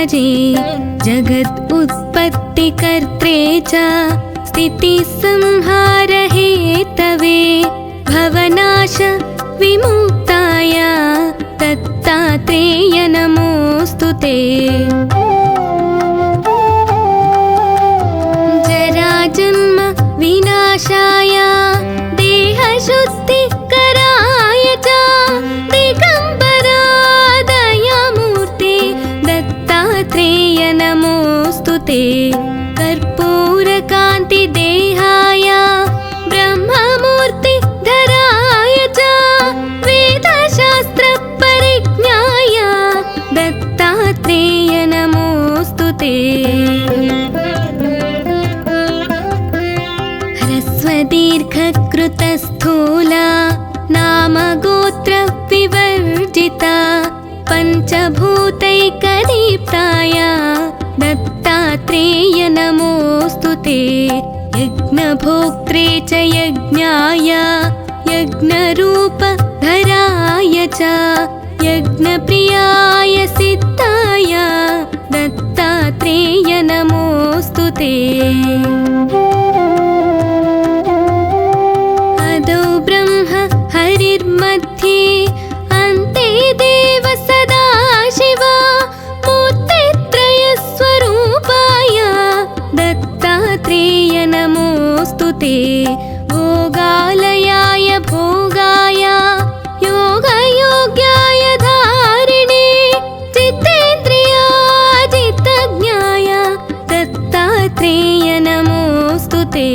भजे। जगत् उत्पत्तिकर्त्रे च स्थितिसंहार हेतवे भवनाश विमुक्ताय दत्तात्रेय नमोऽस्तु ते। जराजन्म विनाशाय देहशुद्धिकराय च दिगम्बरा दयामूर्ते दत्तात्रेय नमोऽस्तु ते। कर्पूरकान्तिदेहाय ब्रह्ममूर्ति धराय च वेदशास्त्रपरिज्ञाय दत्तात्रेय नमोऽस्तु ते। ह्रस्वदीर्घकृतस्थूला नामगोत्र विवर्जिता पञ्चभूतैकदीप्ताय दत्तात्रेय नमोऽस्तु ते। यज्ञभोक्त्रे च यज्ञाय यज्ञरूपधराय च यज्ञप्रियाय सिद्धाय दत्तात्रेय नमोऽस्तु ते। अदौ ब्रह्म हरिर्मध्ये अन्ते देव सदाशिव मूर्तित्रयस्वरूपाय दत्तात्रेय नमोऽस्तु ते। भोगालयाय भोगाय योगयोग्याय धारिणे चित्तेन्द्रियाजितज्ञाय दत्तात्रेय नमोऽस्तु ते।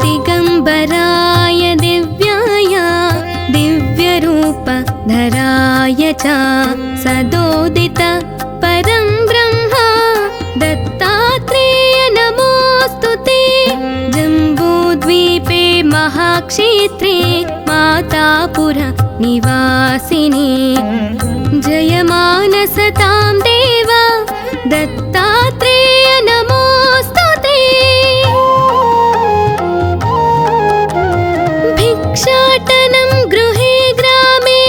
दिगम्बराय दिव्याय दिव्यरूपधराय च सदोदित परं ब्रह्म दत्तात्रेय नमोऽस्तु ते। जम्बूद्वीपे महाक्षेत्रे मातापुर निवासिने जयमानसतां देव दत्तात्रेय नमोऽस्तु ते। भिक्षाटनं गृहे ग्रामे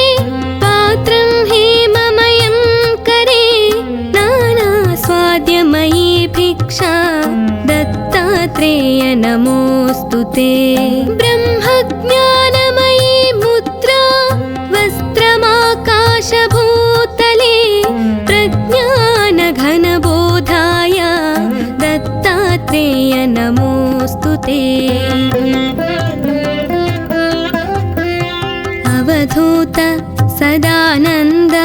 पात्रं हेममयं करे नानास्वाद्यमयी भिक्षा दत्तात्रेय नमोऽस्तु ते। ब्रह्मज्ञानमयी मुद्रा वस्त्रमाकाशभूतले प्रज्ञानघनबोधाय दत्तात्रेय नमोऽस्तु ते। अवधूत सदानन्द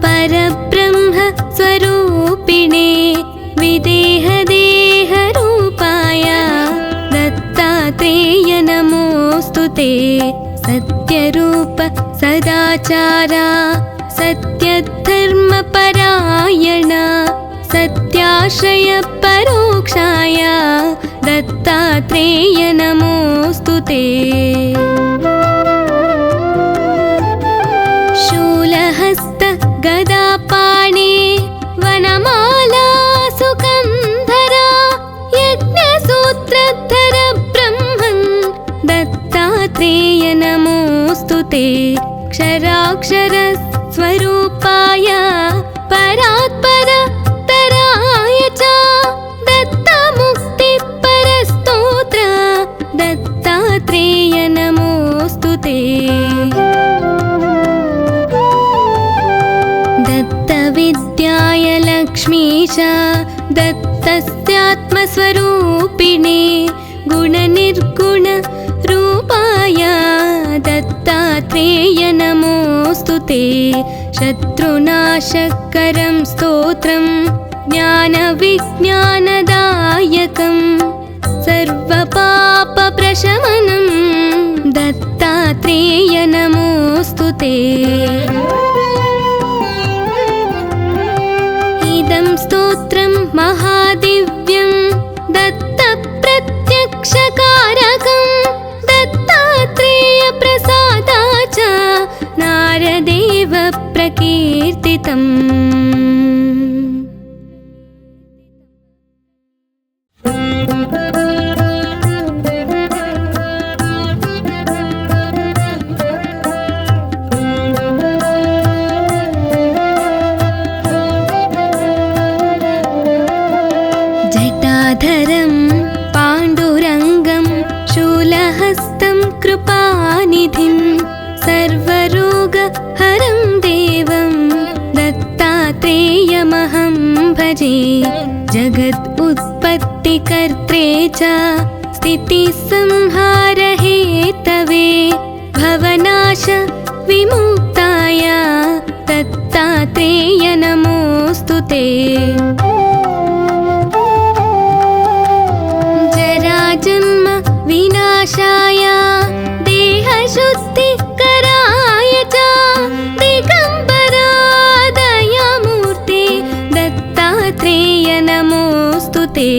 परब्रह्म स्वरूपिणे विदेहदेहरूपाय दत्तात्रेय नमोऽस्तु ते। सत्यरूप सदाचार सत्यधर्मपरायण सत्याश्रय परोक्षाय दत्तात्रेय नमोऽस्तु ते। शूलहस्त गदापाणे वनमाला सुकन्धरा यज्ञसूत्रधर ब्रह्मन् दत्तात्रेय नमोऽस्तु ते। क्षराक्षर स्वरूपाय परात्पर तराय च दत्तमुक्तिपरस्तोत्र दत्तात्रेय नमोऽस्तु ते। दत्तविद्याय लक्ष्मीश दत्तस्यात्मस्वरूपिणे गुणनिर्गुण रूपाय दत्तात्रेय नमोऽस्तु ते। शत्रुनाशकरं स्तोत्रं ज्ञानविज्ञानदायकं सर्वपापप्रशमनं दत्तात्रेय नमोऽस्तु ते। इदं स्तोत्रं महादिव्यं दत्तप्रत्यक्षकारकं दत्तात्रेय प्रसादाच नारदेव प्रकीर्तितम्। गदाधरं पाण्डुरङ्गं शूलहस्तं कृपानिधिं सर्वरोगहरं देवं दत्तात्रेयमहं भजे। जगत् उत्पत्तिकर्त्रे च स्थितिसंहारहेतवे भवनाश विमुक्ताय दत्तात्रेय नमोऽस्तु ते। जराजन्म विनाशाय देहशुद्धिकराय च दिगम्बरा दयामूर्ते दत्तात्रेय नमोऽस्तु ते।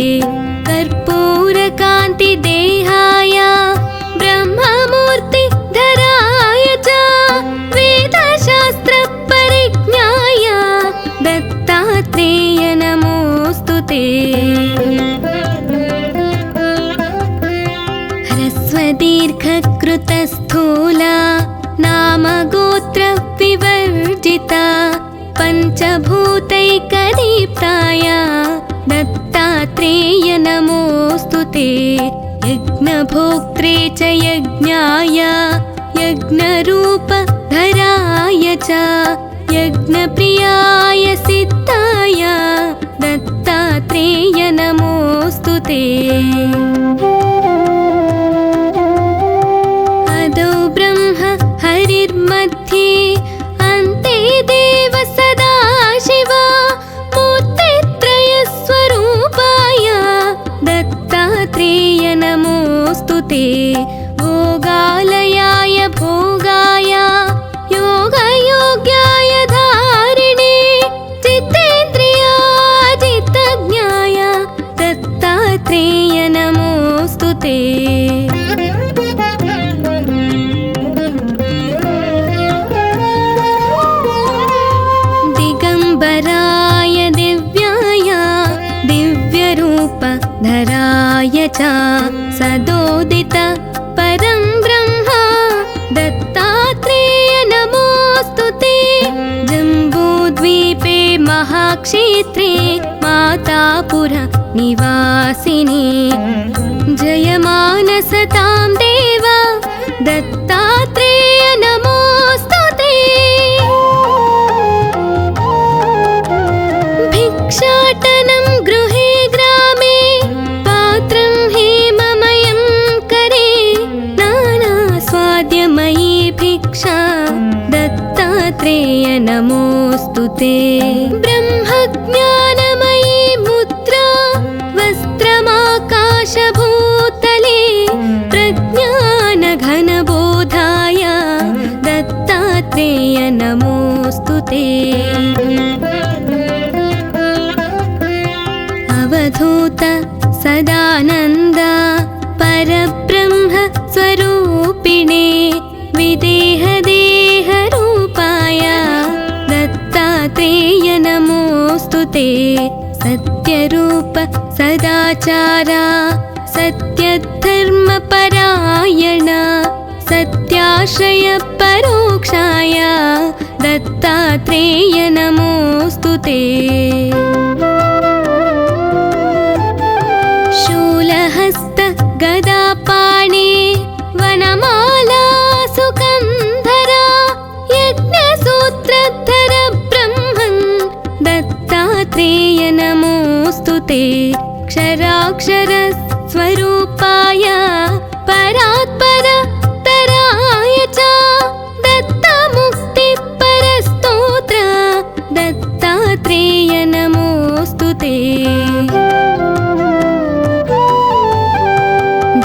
कर्पूरकान्तिदेहाय ब्रह्ममूर्ति धराय च वेदशास्त्रपरिज्ञाय दत्तात्रेय नमोऽस्तु ते। ह्रस्वदीर्घकृतस्थूला नामगोत्रविवर्जिता पञ्चभूतैकदीप्ताय दत्तात्रेय नमोऽस्तु ते। यज्ञभोक्त्रे च यज्ञाय यज्ञरूपधराय च यज्ञप्रियाय सिद्धाय दत्तात्रेय नमोऽस्तु ते। अदौ ब्रह्म हरिर्मध्ये अन्ते देव सदाशिव मूर्तित्रयस्वरूपाय दत्तात्रेय नमोऽस्तु ते। भोगालयाय भोगाय योगयोग्याय धारिणे जितेन्द्रियाजितज्ञाय दत्तात्रेय नमोऽस्तु ते। दिगम्बराय दिव्याय दिव्यरूपधराय च सदोदित परं ब्रह्म दत्तात्रेय नमोऽस्तु ते। जम्बूद्वीपे महाक्षेत्रे मातापुर निवासिने जयमानसतां देव दत्तात्रेय नमोऽस्तु ते। भिक्षाटनं गृहे ग्रामे पात्रं हेममयं करे नानास्वाद्यमयी भिक्षा दत्तात्रेय नमोऽस्तु ते। ब्रह्मज्ञानमयी मुद्रा वस्त्रमाकाशभूतले प्रज्ञानघनबोधाय दत्तात्रेय नमोऽस्तु ते। अवधूत सदानन्द परब्रह्म स्वरूपिणे विदेहदेहरूपाय दत्तात्रेय नमोऽस्तु ते। सत्यरूप सदाचार सत्यधर्मपरायण सत्याश्रय परोक्षाय दत्तात्रेय नमोऽस्तु ते। शूलहस्त गदापाणे वनमाला सुकन्धरा यज्ञसूत्रधर ब्रह्मन् दत्तात्रेय नमोऽस्तु ते। क्षराक्षर स्वरूपाय परात्पर तराय च दत्तमुक्तिपरस्तोत्र दत्तात्रेय नमोऽस्तु ते।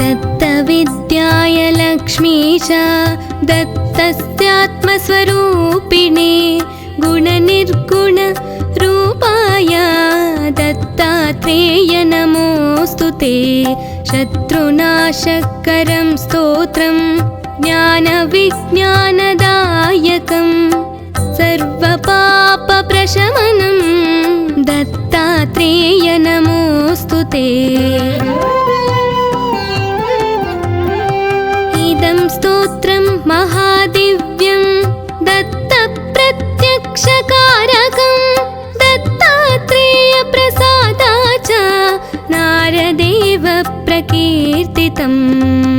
दत्तविद्याय लक्ष्मीश दत्तस्यात्मस्वरूपिणे गुणनिर्गुण रूपाय दत्तात्रेय नमोऽस्तु ते। शत्रुनाशकरं स्तोत्रं ज्ञानविज्ञानदायकं सर्वपापप्रशमनं दत्तात्रेय नमोऽस्तु ते। इदं स्तोत्रं महादिव्यं दत्तप्रत्यक्षकारकं दत्तात्रेयप्रसादाच्च नारद वन्दितम्